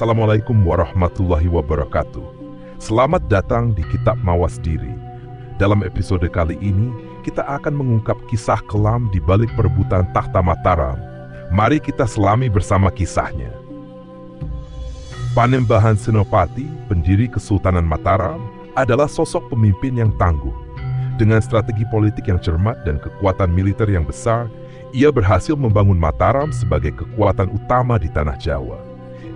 Assalamualaikum warahmatullahi wabarakatuh. Selamat datang di Kitab Mawas Diri. Dalam episode kali ini, kita akan mengungkap kisah kelam di balik perebutan takhta Mataram. Mari kita selami bersama kisahnya. Panembahan Senopati, pendiri Kesultanan Mataram, adalah sosok pemimpin yang tangguh. Dengan strategi politik yang cermat dan kekuatan militer yang besar, ia berhasil membangun Mataram sebagai kekuatan utama di tanah Jawa.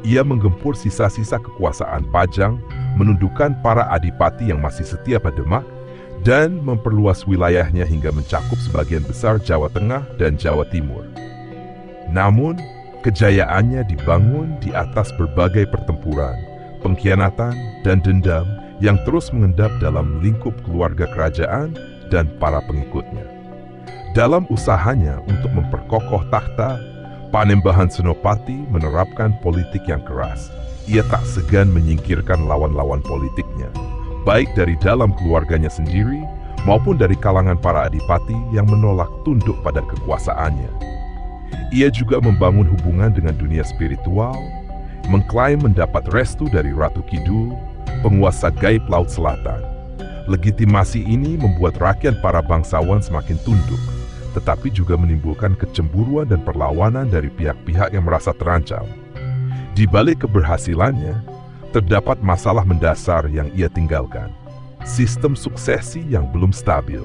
Ia menggempur sisa-sisa kekuasaan Pajang, menundukkan para adipati yang masih setia pada Demak, dan memperluas wilayahnya hingga mencakup sebagian besar Jawa Tengah dan Jawa Timur. Namun, kejayaannya dibangun di atas berbagai pertempuran, pengkhianatan, dan dendam yang terus mengendap dalam lingkup keluarga kerajaan dan para pengikutnya. Dalam usahanya untuk memperkokoh takhta, Panembahan Senopati menerapkan politik yang keras. Ia tak segan menyingkirkan lawan-lawan politiknya, baik dari dalam keluarganya sendiri maupun dari kalangan para adipati yang menolak tunduk pada kekuasaannya. Ia juga membangun hubungan dengan dunia spiritual, mengklaim mendapat restu dari Ratu Kidul, penguasa gaib Laut Selatan. Legitimasi ini membuat rakyat para bangsawan semakin tunduk, tetapi juga menimbulkan kecemburuan dan perlawanan dari pihak-pihak yang merasa terancam. Di balik keberhasilannya, terdapat masalah mendasar yang ia tinggalkan, sistem suksesi yang belum stabil.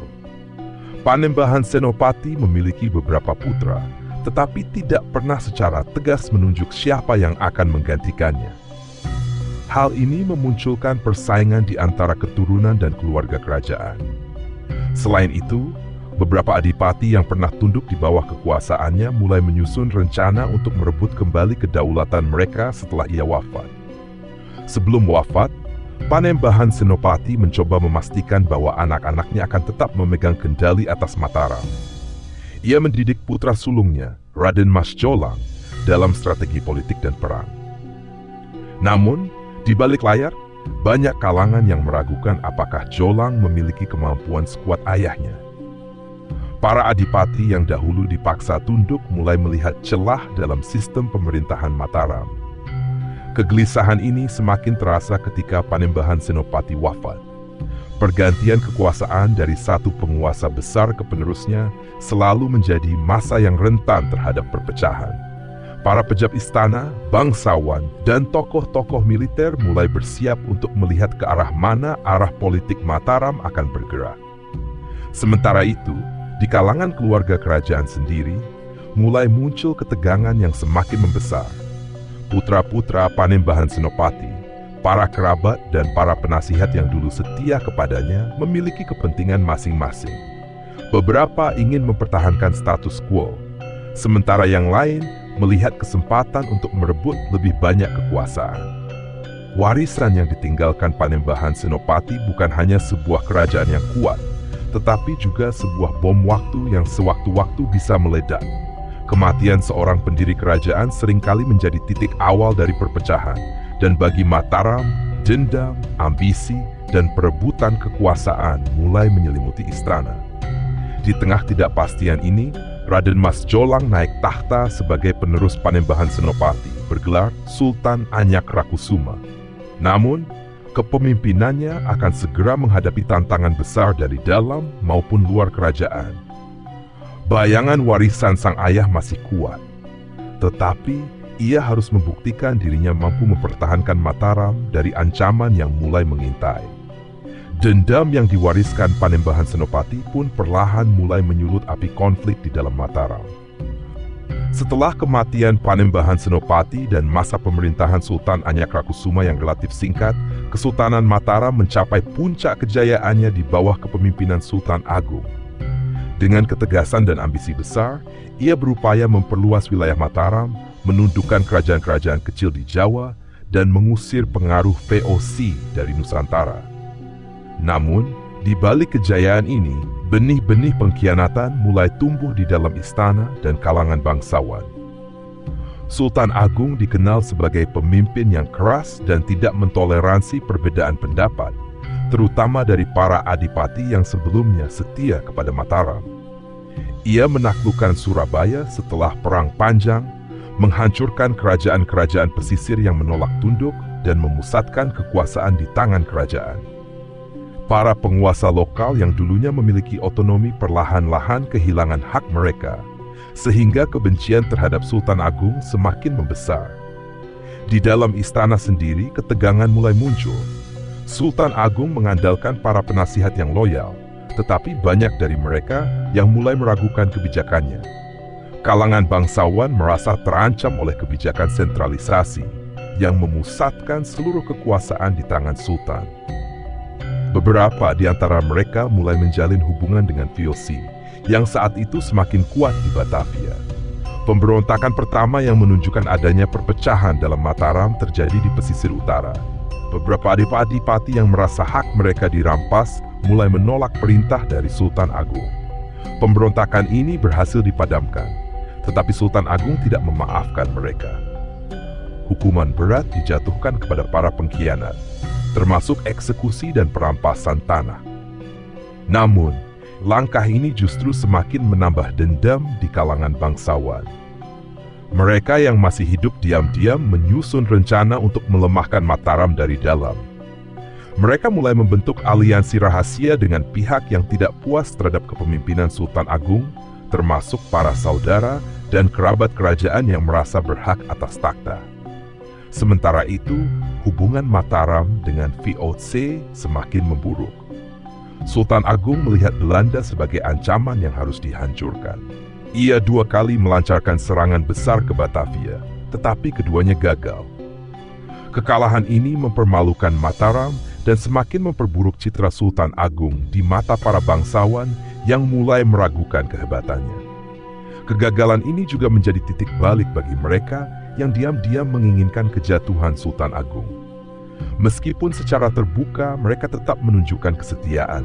Panembahan Senopati memiliki beberapa putra, tetapi tidak pernah secara tegas menunjuk siapa yang akan menggantikannya. Hal ini memunculkan persaingan di antara keturunan dan keluarga kerajaan. Selain itu, beberapa adipati yang pernah tunduk di bawah kekuasaannya mulai menyusun rencana untuk merebut kembali kedaulatan mereka setelah ia wafat. Sebelum wafat, Panembahan Senopati mencoba memastikan bahwa anak-anaknya akan tetap memegang kendali atas Mataram. Ia mendidik putra sulungnya, Raden Mas Jolang, dalam strategi politik dan perang. Namun, di balik layar, banyak kalangan yang meragukan apakah Jolang memiliki kemampuan sekuat ayahnya. Para adipati yang dahulu dipaksa tunduk mulai melihat celah dalam sistem pemerintahan Mataram. Kegelisahan ini semakin terasa ketika Panembahan Senopati wafat. Pergantian kekuasaan dari satu penguasa besar ke penerusnya selalu menjadi masa yang rentan terhadap perpecahan. Para pejabat istana, bangsawan, dan tokoh-tokoh militer mulai bersiap untuk melihat ke arah mana arah politik Mataram akan bergerak. Sementara itu, di kalangan keluarga kerajaan sendiri, mulai muncul ketegangan yang semakin membesar. Putra-putra Panembahan Senopati, para kerabat dan para penasihat yang dulu setia kepadanya memiliki kepentingan masing-masing. Beberapa ingin mempertahankan status quo, sementara yang lain melihat kesempatan untuk merebut lebih banyak kekuasaan. Warisan yang ditinggalkan Panembahan Senopati bukan hanya sebuah kerajaan yang kuat, tetapi juga sebuah bom waktu yang sewaktu-waktu bisa meledak. Kematian seorang pendiri kerajaan seringkali menjadi titik awal dari perpecahan, dan bagi Mataram, dendam, ambisi, dan perebutan kekuasaan mulai menyelimuti istana. Di tengah ketidakpastian ini, Raden Mas Jolang naik tahta sebagai penerus Panembahan Senopati, bergelar Sultan Anyak Rakusuma. Namun, kepemimpinannya akan segera menghadapi tantangan besar dari dalam maupun luar kerajaan. Bayangan warisan sang ayah masih kuat, tetapi ia harus membuktikan dirinya mampu mempertahankan Mataram dari ancaman yang mulai mengintai. Dendam yang diwariskan Panembahan Senopati pun perlahan mulai menyulut api konflik di dalam Mataram. Setelah kematian Panembahan Senopati dan masa pemerintahan Sultan Anyak Rakusuma yang relatif singkat, Kesultanan Mataram mencapai puncak kejayaannya di bawah kepemimpinan Sultan Agung. Dengan ketegasan dan ambisi besar, ia berupaya memperluas wilayah Mataram, menundukkan kerajaan-kerajaan kecil di Jawa, dan mengusir pengaruh VOC dari Nusantara. Namun, di balik kejayaan ini, benih-benih pengkhianatan mulai tumbuh di dalam istana dan kalangan bangsawan. Sultan Agung dikenal sebagai pemimpin yang keras dan tidak mentoleransi perbedaan pendapat, terutama dari para adipati yang sebelumnya setia kepada Mataram. Ia menaklukkan Surabaya setelah Perang Panjang, menghancurkan kerajaan-kerajaan pesisir yang menolak tunduk dan memusatkan kekuasaan di tangan kerajaan. Para penguasa lokal yang dulunya memiliki otonomi perlahan-lahan kehilangan hak mereka, sehingga kebencian terhadap Sultan Agung semakin membesar. Di dalam istana sendiri, ketegangan mulai muncul. Sultan Agung mengandalkan para penasihat yang loyal, tetapi banyak dari mereka yang mulai meragukan kebijakannya. Kalangan bangsawan merasa terancam oleh kebijakan sentralisasi yang memusatkan seluruh kekuasaan di tangan Sultan. Beberapa di antara mereka mulai menjalin hubungan dengan VOC yang saat itu semakin kuat di Batavia. Pemberontakan pertama yang menunjukkan adanya perpecahan dalam Mataram terjadi di pesisir utara. Beberapa adipati yang merasa hak mereka dirampas mulai menolak perintah dari Sultan Agung. Pemberontakan ini berhasil dipadamkan, tetapi Sultan Agung tidak memaafkan mereka. Hukuman berat dijatuhkan kepada para pengkhianat, termasuk eksekusi dan perampasan tanah. Namun, langkah ini justru semakin menambah dendam di kalangan bangsawan. Mereka yang masih hidup diam-diam menyusun rencana untuk melemahkan Mataram dari dalam. Mereka mulai membentuk aliansi rahasia dengan pihak yang tidak puas terhadap kepemimpinan Sultan Agung, termasuk para saudara dan kerabat kerajaan yang merasa berhak atas takhta. Sementara itu, hubungan Mataram dengan VOC semakin memburuk. Sultan Agung melihat Belanda sebagai ancaman yang harus dihancurkan. Ia 2 kali melancarkan serangan besar ke Batavia, tetapi keduanya gagal. Kekalahan ini mempermalukan Mataram dan semakin memperburuk citra Sultan Agung di mata para bangsawan yang mulai meragukan kehebatannya. Kegagalan ini juga menjadi titik balik bagi mereka yang diam-diam menginginkan kejatuhan Sultan Agung. Meskipun secara terbuka mereka tetap menunjukkan kesetiaan,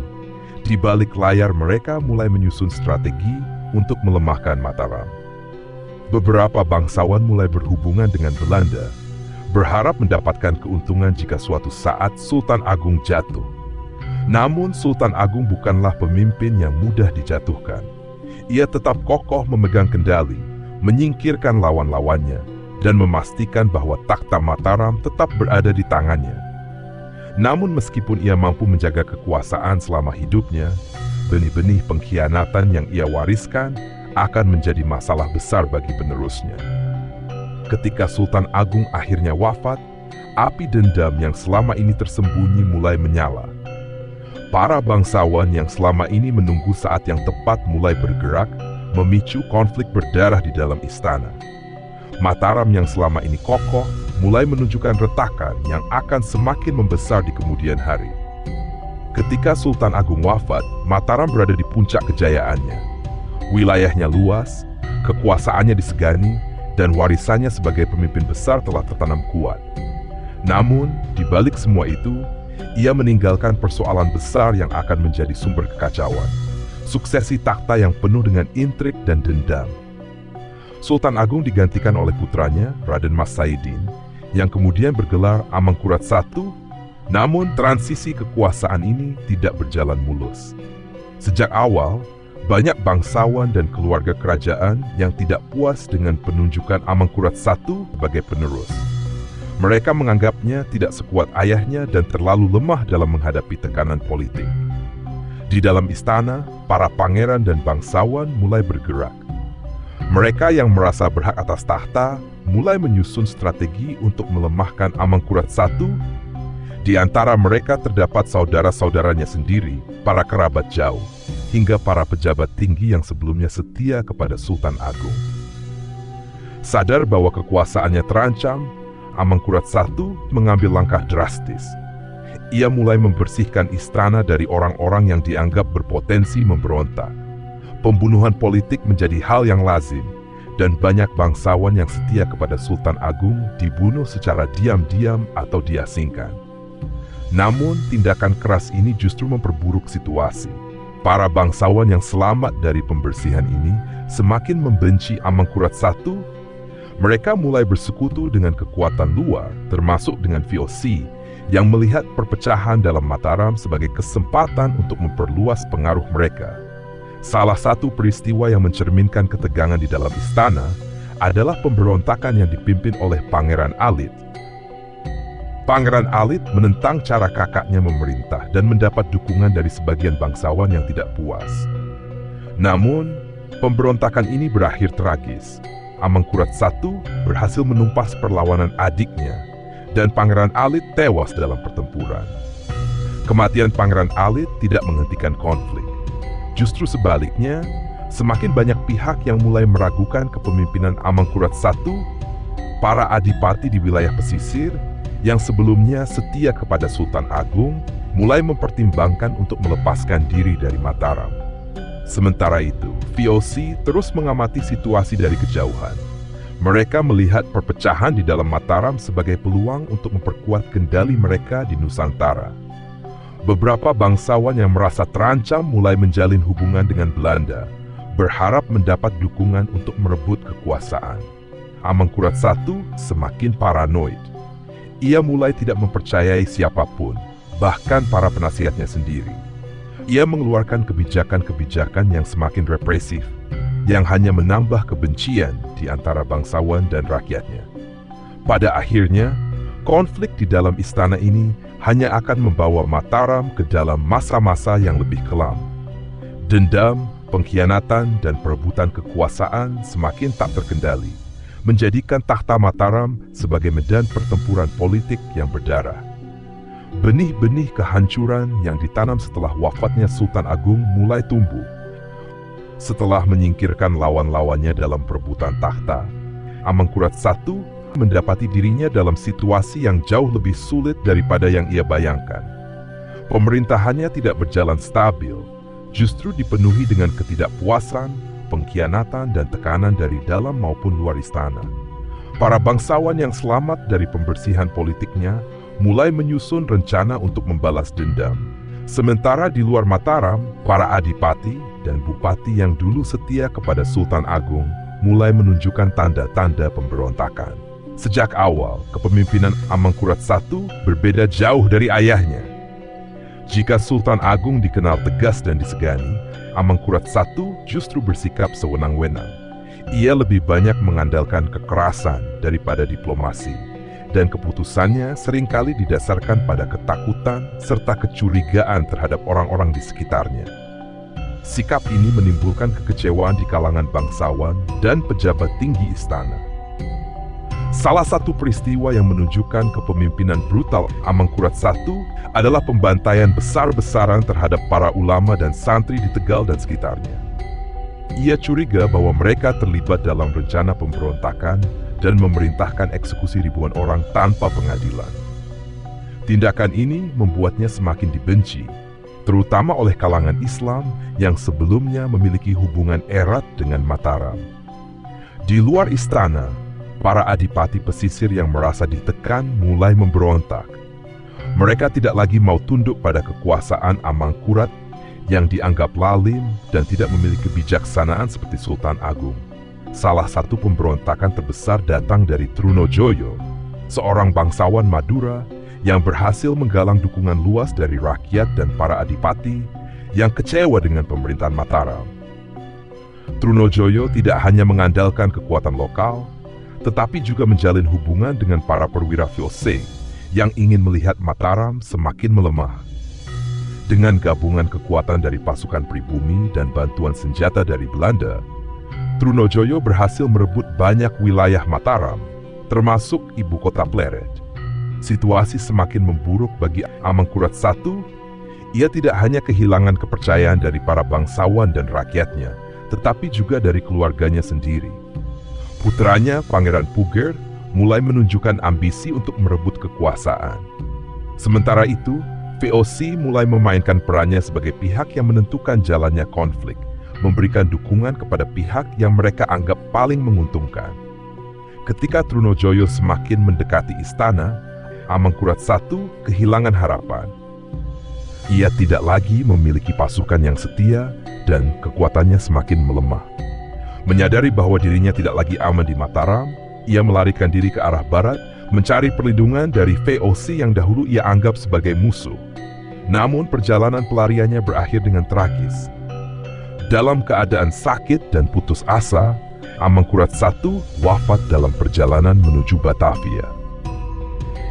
di balik layar mereka mulai menyusun strategi untuk melemahkan Mataram. Beberapa bangsawan mulai berhubungan dengan Belanda, berharap mendapatkan keuntungan jika suatu saat Sultan Agung jatuh. Namun Sultan Agung bukanlah pemimpin yang mudah dijatuhkan. Ia tetap kokoh memegang kendali, menyingkirkan lawan-lawannya, dan memastikan bahwa takhta Mataram tetap berada di tangannya. Namun meskipun ia mampu menjaga kekuasaan selama hidupnya, benih-benih pengkhianatan yang ia wariskan akan menjadi masalah besar bagi penerusnya. Ketika Sultan Agung akhirnya wafat, api dendam yang selama ini tersembunyi mulai menyala. Para bangsawan yang selama ini menunggu saat yang tepat mulai bergerak, memicu konflik berdarah di dalam istana. Mataram yang selama ini kokoh mulai menunjukkan retakan yang akan semakin membesar di kemudian hari. Ketika Sultan Agung wafat, Mataram berada di puncak kejayaannya. Wilayahnya luas, kekuasaannya disegani, dan warisannya sebagai pemimpin besar telah tertanam kuat. Namun, di balik semua itu, ia meninggalkan persoalan besar yang akan menjadi sumber kekacauan. Suksesi takhta yang penuh dengan intrik dan dendam. Sultan Agung digantikan oleh putranya, Raden Mas Saidin, yang kemudian bergelar Amangkurat I. Namun transisi kekuasaan ini tidak berjalan mulus. Sejak awal, banyak bangsawan dan keluarga kerajaan yang tidak puas dengan penunjukan Amangkurat I sebagai penerus. Mereka menganggapnya tidak sekuat ayahnya dan terlalu lemah dalam menghadapi tekanan politik. Di dalam istana, para pangeran dan bangsawan mulai bergerak. Mereka yang merasa berhak atas takhta mulai menyusun strategi untuk melemahkan Amangkurat I. Di antara mereka terdapat saudara-saudaranya sendiri, para kerabat jauh, hingga para pejabat tinggi yang sebelumnya setia kepada Sultan Agung. Sadar bahwa kekuasaannya terancam, Amangkurat I mengambil langkah drastis. Ia mulai membersihkan istana dari orang-orang yang dianggap berpotensi memberontak. Pembunuhan politik menjadi hal yang lazim, dan banyak bangsawan yang setia kepada Sultan Agung dibunuh secara diam-diam atau diasingkan. Namun, tindakan keras ini justru memperburuk situasi. Para bangsawan yang selamat dari pembersihan ini semakin membenci Amangkurat I. Mereka mulai bersekutu dengan kekuatan luar, termasuk dengan VOC, yang melihat perpecahan dalam Mataram sebagai kesempatan untuk memperluas pengaruh mereka. Salah satu peristiwa yang mencerminkan ketegangan di dalam istana adalah pemberontakan yang dipimpin oleh Pangeran Alit. Pangeran Alit menentang cara kakaknya memerintah dan mendapat dukungan dari sebagian bangsawan yang tidak puas. Namun, pemberontakan ini berakhir tragis. Amangkurat I berhasil menumpas perlawanan adiknya, dan Pangeran Alit tewas dalam pertempuran. Kematian Pangeran Alit tidak menghentikan konflik. Justru sebaliknya, semakin banyak pihak yang mulai meragukan kepemimpinan Amangkurat I. Para adipati di wilayah pesisir yang sebelumnya setia kepada Sultan Agung mulai mempertimbangkan untuk melepaskan diri dari Mataram. Sementara itu, VOC terus mengamati situasi dari kejauhan. Mereka melihat perpecahan di dalam Mataram sebagai peluang untuk memperkuat kendali mereka di Nusantara. Beberapa bangsawan yang merasa terancam mulai menjalin hubungan dengan Belanda, berharap mendapat dukungan untuk merebut kekuasaan. Amangkurat I semakin paranoid. Ia mulai tidak mempercayai siapapun, bahkan para penasihatnya sendiri. Ia mengeluarkan kebijakan-kebijakan yang semakin represif, yang hanya menambah kebencian di antara bangsawan dan rakyatnya. Pada akhirnya, konflik di dalam istana ini hanya akan membawa Mataram ke dalam masa-masa yang lebih kelam. Dendam, pengkhianatan, dan perebutan kekuasaan semakin tak terkendali, menjadikan tahta Mataram sebagai medan pertempuran politik yang berdarah. Benih-benih kehancuran yang ditanam setelah wafatnya Sultan Agung mulai tumbuh. Setelah menyingkirkan lawan-lawannya dalam perebutan tahta, Amangkurat I mendapati dirinya dalam situasi yang jauh lebih sulit daripada yang ia bayangkan. Pemerintahannya tidak berjalan stabil, justru dipenuhi dengan ketidakpuasan, pengkhianatan, dan tekanan dari dalam maupun luar istana. Para bangsawan yang selamat dari pembersihan politiknya mulai menyusun rencana untuk membalas dendam. Sementara di luar Mataram, para adipati dan bupati yang dulu setia kepada Sultan Agung mulai menunjukkan tanda-tanda pemberontakan. Sejak awal, kepemimpinan Amangkurat I berbeda jauh dari ayahnya. Jika Sultan Agung dikenal tegas dan disegani, Amangkurat I justru bersikap sewenang-wenang. Ia lebih banyak mengandalkan kekerasan daripada diplomasi, dan keputusannya seringkali didasarkan pada ketakutan serta kecurigaan terhadap orang-orang di sekitarnya. Sikap ini menimbulkan kekecewaan di kalangan bangsawan dan pejabat tinggi istana. Salah satu peristiwa yang menunjukkan kepemimpinan brutal Amangkurat I adalah pembantaian besar-besaran terhadap para ulama dan santri di Tegal dan sekitarnya. Ia curiga bahwa mereka terlibat dalam rencana pemberontakan dan memerintahkan eksekusi ribuan orang tanpa pengadilan. Tindakan ini membuatnya semakin dibenci, terutama oleh kalangan Islam yang sebelumnya memiliki hubungan erat dengan Mataram. Di luar istana, para adipati pesisir yang merasa ditekan mulai memberontak. Mereka tidak lagi mau tunduk pada kekuasaan Amangkurat yang dianggap lalim dan tidak memiliki kebijaksanaan seperti Sultan Agung. Salah satu pemberontakan terbesar datang dari Trunojoyo, seorang bangsawan Madura yang berhasil menggalang dukungan luas dari rakyat dan para adipati yang kecewa dengan pemerintahan Mataram. Trunojoyo tidak hanya mengandalkan kekuatan lokal, tetapi juga menjalin hubungan dengan para perwira VOC yang ingin melihat Mataram semakin melemah. Dengan gabungan kekuatan dari pasukan pribumi dan bantuan senjata dari Belanda, Trunojoyo berhasil merebut banyak wilayah Mataram, termasuk ibu kota Pleret. Situasi semakin memburuk bagi Amangkurat I. Ia tidak hanya kehilangan kepercayaan dari para bangsawan dan rakyatnya, tetapi juga dari keluarganya sendiri. Putranya, Pangeran Puger, mulai menunjukkan ambisi untuk merebut kekuasaan. Sementara itu, VOC mulai memainkan perannya sebagai pihak yang menentukan jalannya konflik, memberikan dukungan kepada pihak yang mereka anggap paling menguntungkan. Ketika Trunojoyo semakin mendekati istana, Amangkurat I kehilangan harapan. Ia tidak lagi memiliki pasukan yang setia dan kekuatannya semakin melemah. Menyadari bahwa dirinya tidak lagi aman di Mataram, ia melarikan diri ke arah barat, mencari perlindungan dari VOC yang dahulu ia anggap sebagai musuh. Namun perjalanan pelariannya berakhir dengan tragis. Dalam keadaan sakit dan putus asa, Amangkurat I wafat dalam perjalanan menuju Batavia.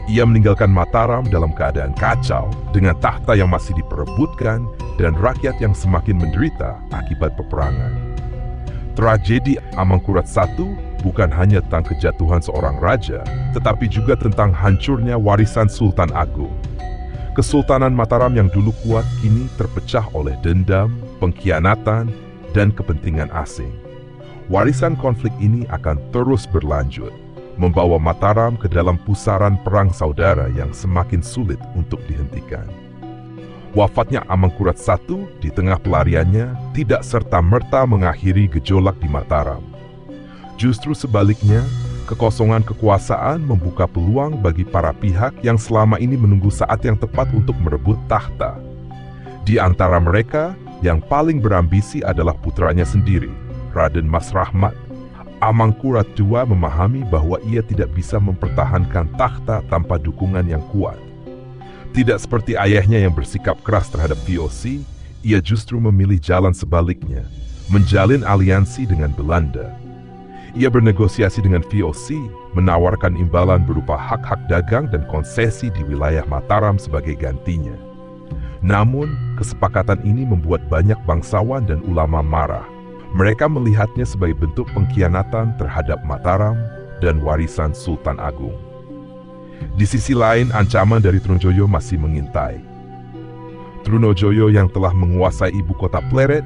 Ia meninggalkan Mataram dalam keadaan kacau dengan tahta yang masih diperebutkan dan rakyat yang semakin menderita akibat peperangan. Tragedi Amangkurat I bukan hanya tentang kejatuhan seorang raja, tetapi juga tentang hancurnya warisan Sultan Agung. Kesultanan Mataram yang dulu kuat kini terpecah oleh dendam, pengkhianatan, dan kepentingan asing. Warisan konflik ini akan terus berlanjut, membawa Mataram ke dalam pusaran perang saudara yang semakin sulit untuk dihentikan. Wafatnya Amangkurat I di tengah pelariannya tidak serta-merta mengakhiri gejolak di Mataram. Justru sebaliknya, kekosongan kekuasaan membuka peluang bagi para pihak yang selama ini menunggu saat yang tepat untuk merebut tahta. Di antara mereka, yang paling berambisi adalah putranya sendiri, Raden Mas Rahmat. Amangkurat II memahami bahwa ia tidak bisa mempertahankan tahta tanpa dukungan yang kuat. Tidak seperti ayahnya yang bersikap keras terhadap VOC, ia justru memilih jalan sebaliknya, menjalin aliansi dengan Belanda. Ia bernegosiasi dengan VOC, menawarkan imbalan berupa hak-hak dagang dan konsesi di wilayah Mataram sebagai gantinya. Namun, kesepakatan ini membuat banyak bangsawan dan ulama marah. Mereka melihatnya sebagai bentuk pengkhianatan terhadap Mataram dan warisan Sultan Agung. Di sisi lain, ancaman dari Trunojoyo masih mengintai. Trunojoyo yang telah menguasai ibu kota Pleret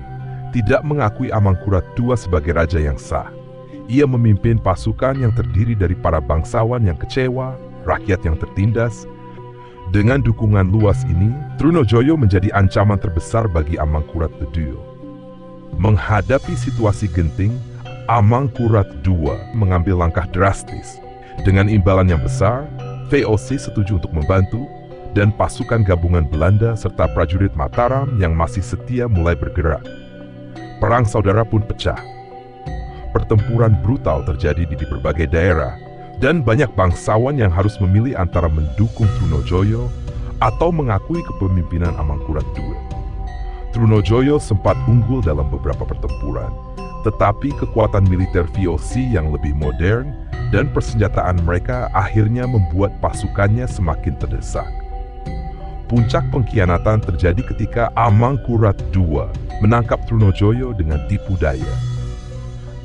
tidak mengakui Amangkurat II sebagai raja yang sah. Ia memimpin pasukan yang terdiri dari para bangsawan yang kecewa, rakyat yang tertindas. Dengan dukungan luas ini, Trunojoyo menjadi ancaman terbesar bagi Amangkurat II. Menghadapi situasi genting, Amangkurat II mengambil langkah drastis. Dengan imbalan yang besar, VOC setuju untuk membantu, dan pasukan gabungan Belanda serta prajurit Mataram yang masih setia mulai bergerak. Perang saudara pun pecah. Pertempuran brutal terjadi di berbagai daerah, dan banyak bangsawan yang harus memilih antara mendukung Trunojoyo atau mengakui kepemimpinan Amangkurat II. Trunojoyo sempat unggul dalam beberapa pertempuran, tetapi kekuatan militer VOC yang lebih modern dan persenjataan mereka akhirnya membuat pasukannya semakin terdesak. Puncak pengkhianatan terjadi ketika Amangkurat II menangkap Trunojoyo dengan tipu daya.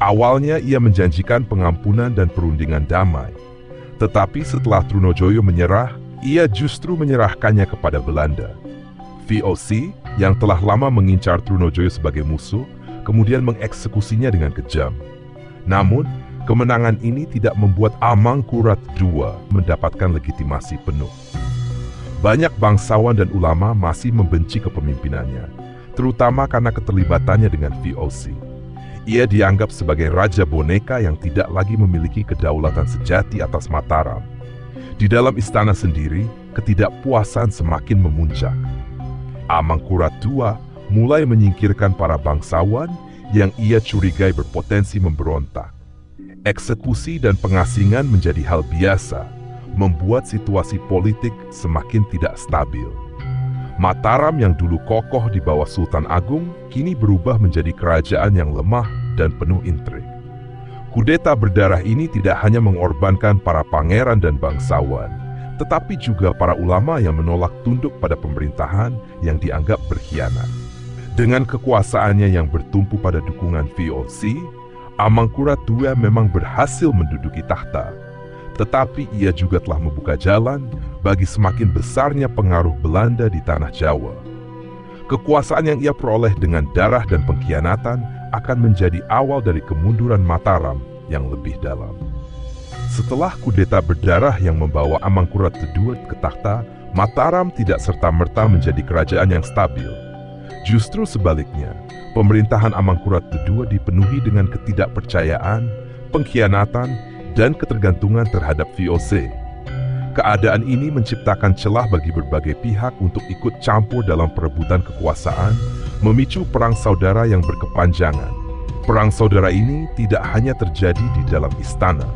Awalnya ia menjanjikan pengampunan dan perundingan damai, tetapi setelah Trunojoyo menyerah, ia justru menyerahkannya kepada Belanda. VOC yang telah lama mengincar Trunojoyo sebagai musuh, kemudian mengeksekusinya dengan kejam. Namun, kemenangan ini tidak membuat Amangkurat II mendapatkan legitimasi penuh. Banyak bangsawan dan ulama masih membenci kepemimpinannya, terutama karena keterlibatannya dengan VOC. Ia dianggap sebagai raja boneka yang tidak lagi memiliki kedaulatan sejati atas Mataram. Di dalam istana sendiri, ketidakpuasan semakin memuncak. Amangkurat II mulai menyingkirkan para bangsawan yang ia curigai berpotensi memberontak. Eksekusi dan pengasingan menjadi hal biasa, membuat situasi politik semakin tidak stabil. Mataram yang dulu kokoh di bawah Sultan Agung, kini berubah menjadi kerajaan yang lemah dan penuh intrik. Kudeta berdarah ini tidak hanya mengorbankan para pangeran dan bangsawan, tetapi juga para ulama yang menolak tunduk pada pemerintahan yang dianggap berkhianat. Dengan kekuasaannya yang bertumpu pada dukungan VOC, Amangkurat II memang berhasil menduduki tahta, tetapi ia juga telah membuka jalan bagi semakin besarnya pengaruh Belanda di tanah Jawa. Kekuasaan yang ia peroleh dengan darah dan pengkhianatan akan menjadi awal dari kemunduran Mataram yang lebih dalam. Setelah kudeta berdarah yang membawa Amangkurat II ke tahta, Mataram tidak serta-merta menjadi kerajaan yang stabil. Justru sebaliknya, pemerintahan Amangkurat II dipenuhi dengan ketidakpercayaan, pengkhianatan, dan ketergantungan terhadap VOC. Keadaan ini menciptakan celah bagi berbagai pihak untuk ikut campur dalam perebutan kekuasaan, memicu perang saudara yang berkepanjangan. Perang saudara ini tidak hanya terjadi di dalam istana,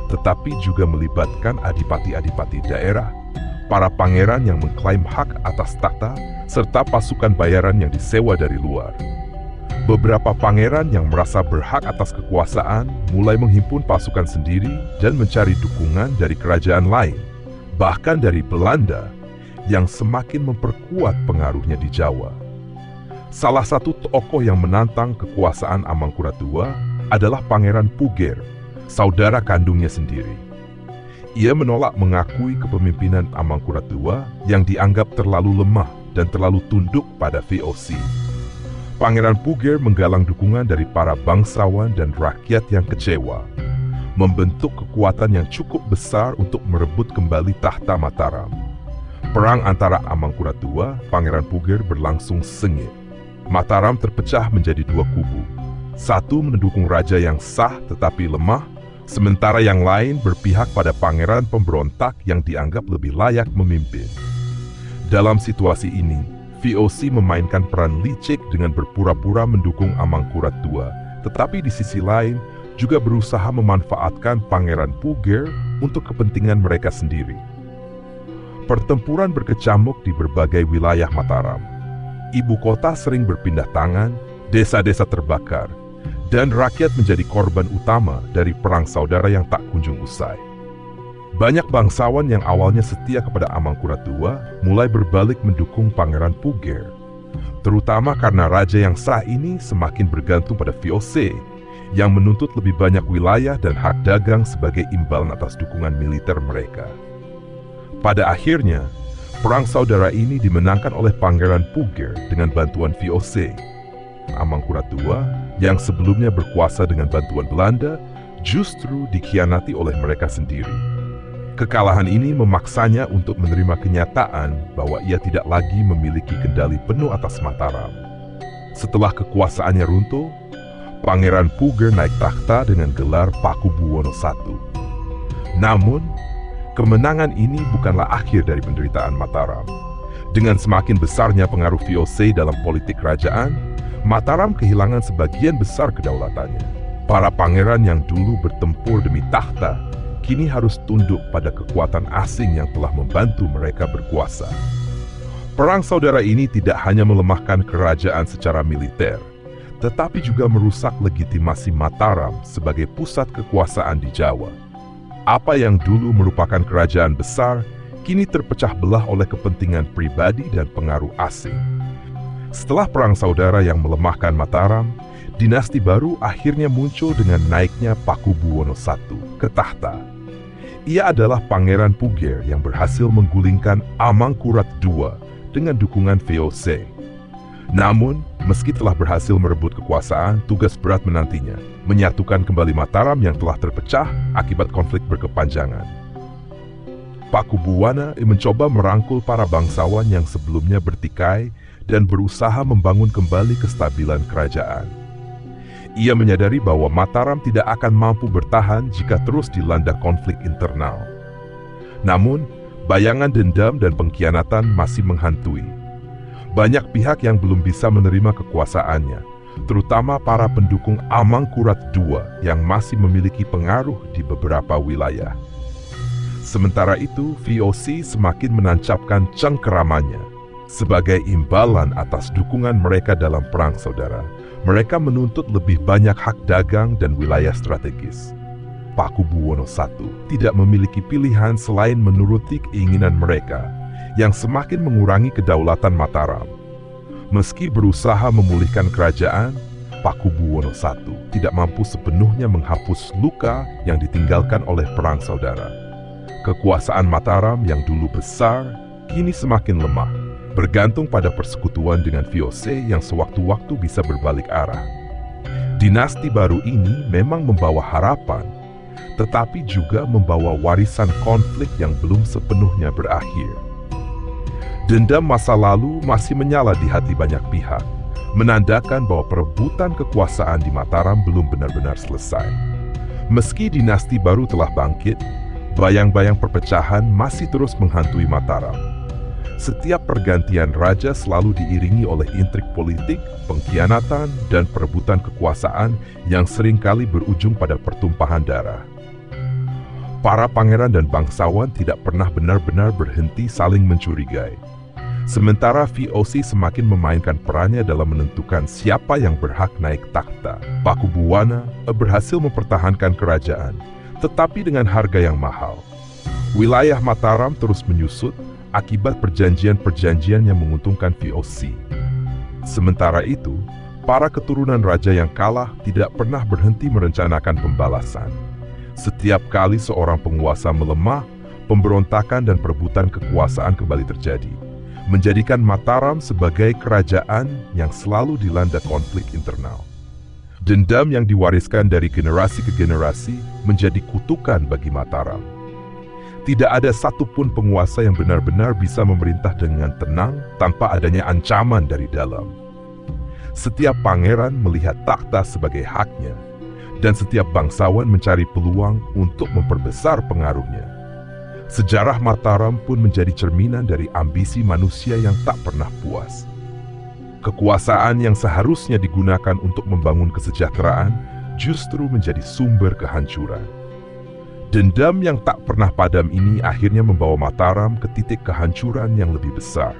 tetapi juga melibatkan adipati-adipati daerah, para pangeran yang mengklaim hak atas tahta, serta pasukan bayaran yang disewa dari luar. Beberapa pangeran yang merasa berhak atas kekuasaan mulai menghimpun pasukan sendiri dan mencari dukungan dari kerajaan lain, bahkan dari Belanda, yang semakin memperkuat pengaruhnya di Jawa. Salah satu tokoh yang menantang kekuasaan Amangkurat II adalah Pangeran Puger, saudara kandungnya sendiri. Ia menolak mengakui kepemimpinan Amangkurat II yang dianggap terlalu lemah dan terlalu tunduk pada VOC. Pangeran Puger menggalang dukungan dari para bangsawan dan rakyat yang kecewa, membentuk kekuatan yang cukup besar untuk merebut kembali tahta Mataram. Perang antara Amangkurat II, Pangeran Puger berlangsung sengit. Mataram terpecah menjadi dua kubu. Satu mendukung raja yang sah tetapi lemah, sementara yang lain berpihak pada pangeran pemberontak yang dianggap lebih layak memimpin. Dalam situasi ini, VOC memainkan peran licik dengan berpura-pura mendukung Amangkurat II, tetapi di sisi lain juga berusaha memanfaatkan Pangeran Puger untuk kepentingan mereka sendiri. Pertempuran berkecamuk di berbagai wilayah Mataram. Ibu kota sering berpindah tangan, desa-desa terbakar, dan rakyat menjadi korban utama dari perang saudara yang tak kunjung usai. Banyak bangsawan yang awalnya setia kepada Amangkurat II mulai berbalik mendukung Pangeran Puger, terutama karena raja yang sah ini semakin bergantung pada VOC yang menuntut lebih banyak wilayah dan hak dagang sebagai imbalan atas dukungan militer mereka. Pada akhirnya, perang saudara ini dimenangkan oleh Pangeran Puger dengan bantuan VOC. Amangkurat II yang sebelumnya berkuasa dengan bantuan Belanda justru dikhianati oleh mereka sendiri. Kekalahan ini memaksanya untuk menerima kenyataan bahwa ia tidak lagi memiliki kendali penuh atas Mataram. Setelah kekuasaannya runtuh, Pangeran Puger naik takhta dengan gelar Pakubuwono I. Namun, kemenangan ini bukanlah akhir dari penderitaan Mataram. Dengan semakin besarnya pengaruh VOC dalam politik kerajaan, Mataram kehilangan sebagian besar kedaulatannya. Para pangeran yang dulu bertempur demi takhta kini harus tunduk pada kekuatan asing yang telah membantu mereka berkuasa. Perang saudara ini tidak hanya melemahkan kerajaan secara militer, tetapi juga merusak legitimasi Mataram sebagai pusat kekuasaan di Jawa. Apa yang dulu merupakan kerajaan besar, kini terpecah belah oleh kepentingan pribadi dan pengaruh asing. Setelah perang saudara yang melemahkan Mataram, dinasti baru akhirnya muncul dengan naiknya Pakubuwono I ke tahta. Ia adalah Pangeran Puger yang berhasil menggulingkan Amangkurat II dengan dukungan VOC. Namun, meski telah berhasil merebut kekuasaan, tugas berat menantinya, menyatukan kembali Mataram yang telah terpecah akibat konflik berkepanjangan. Pakubuwana mencoba merangkul para bangsawan yang sebelumnya bertikai dan berusaha membangun kembali kestabilan kerajaan. Ia menyadari bahwa Mataram tidak akan mampu bertahan jika terus dilanda konflik internal. Namun, bayangan dendam dan pengkhianatan masih menghantui. Banyak pihak yang belum bisa menerima kekuasaannya, terutama para pendukung Amangkurat II yang masih memiliki pengaruh di beberapa wilayah. Sementara itu, VOC semakin menancapkan cengkeramannya. Sebagai imbalan atas dukungan mereka dalam perang saudara, mereka menuntut lebih banyak hak dagang dan wilayah strategis. Pakubuwono I tidak memiliki pilihan selain menuruti keinginan mereka yang semakin mengurangi kedaulatan Mataram. Meski berusaha memulihkan kerajaan, Pakubuwono I tidak mampu sepenuhnya menghapus luka yang ditinggalkan oleh perang saudara. Kekuasaan Mataram yang dulu besar, kini semakin lemah, bergantung pada persekutuan dengan VOC yang sewaktu-waktu bisa berbalik arah. Dinasti baru ini memang membawa harapan, tetapi juga membawa warisan konflik yang belum sepenuhnya berakhir. Dendam masa lalu masih menyala di hati banyak pihak, menandakan bahwa perebutan kekuasaan di Mataram belum benar-benar selesai. Meski dinasti baru telah bangkit, bayang-bayang perpecahan masih terus menghantui Mataram. Setiap pergantian raja selalu diiringi oleh intrik politik, pengkhianatan, dan perebutan kekuasaan yang seringkali berujung pada pertumpahan darah. Para pangeran dan bangsawan tidak pernah benar-benar berhenti saling mencurigai. Sementara VOC semakin memainkan perannya dalam menentukan siapa yang berhak naik takhta. Pakubuwana berhasil mempertahankan kerajaan, tetapi dengan harga yang mahal. Wilayah Mataram terus menyusut akibat perjanjian-perjanjian yang menguntungkan VOC. Sementara itu, para keturunan raja yang kalah tidak pernah berhenti merencanakan pembalasan. Setiap kali seorang penguasa melemah, pemberontakan dan perebutan kekuasaan kembali terjadi, menjadikan Mataram sebagai kerajaan yang selalu dilanda konflik internal. Dendam yang diwariskan dari generasi ke generasi menjadi kutukan bagi Mataram. Tidak ada satupun penguasa yang benar-benar bisa memerintah dengan tenang tanpa adanya ancaman dari dalam. Setiap pangeran melihat takhta sebagai haknya, dan setiap bangsawan mencari peluang untuk memperbesar pengaruhnya. Sejarah Mataram pun menjadi cerminan dari ambisi manusia yang tak pernah puas. Kekuasaan yang seharusnya digunakan untuk membangun kesejahteraan justru menjadi sumber kehancuran. Dendam yang tak pernah padam ini akhirnya membawa Mataram ke titik kehancuran yang lebih besar,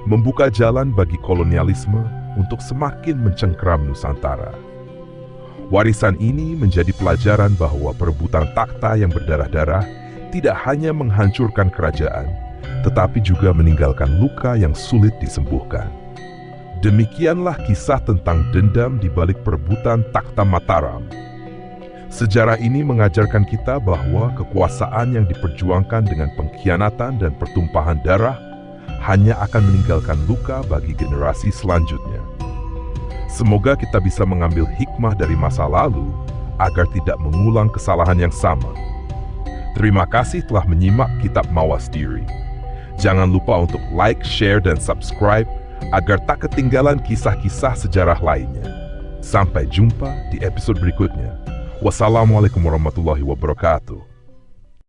membuka jalan bagi kolonialisme untuk semakin mencengkram Nusantara. Warisan ini menjadi pelajaran bahwa perebutan takhta yang berdarah-darah tidak hanya menghancurkan kerajaan, tetapi juga meninggalkan luka yang sulit disembuhkan. Demikianlah kisah tentang dendam di balik perebutan takhta Mataram. Sejarah ini mengajarkan kita bahwa kekuasaan yang diperjuangkan dengan pengkhianatan dan pertumpahan darah hanya akan meninggalkan luka bagi generasi selanjutnya. Semoga kita bisa mengambil hikmah dari masa lalu agar tidak mengulang kesalahan yang sama. Terima kasih telah menyimak Kitab Mawas Diri. Jangan lupa untuk like, share, dan subscribe agar tak ketinggalan kisah-kisah sejarah lainnya. Sampai jumpa di episode berikutnya. Wassalamualaikum warahmatullahi wabarakatuh.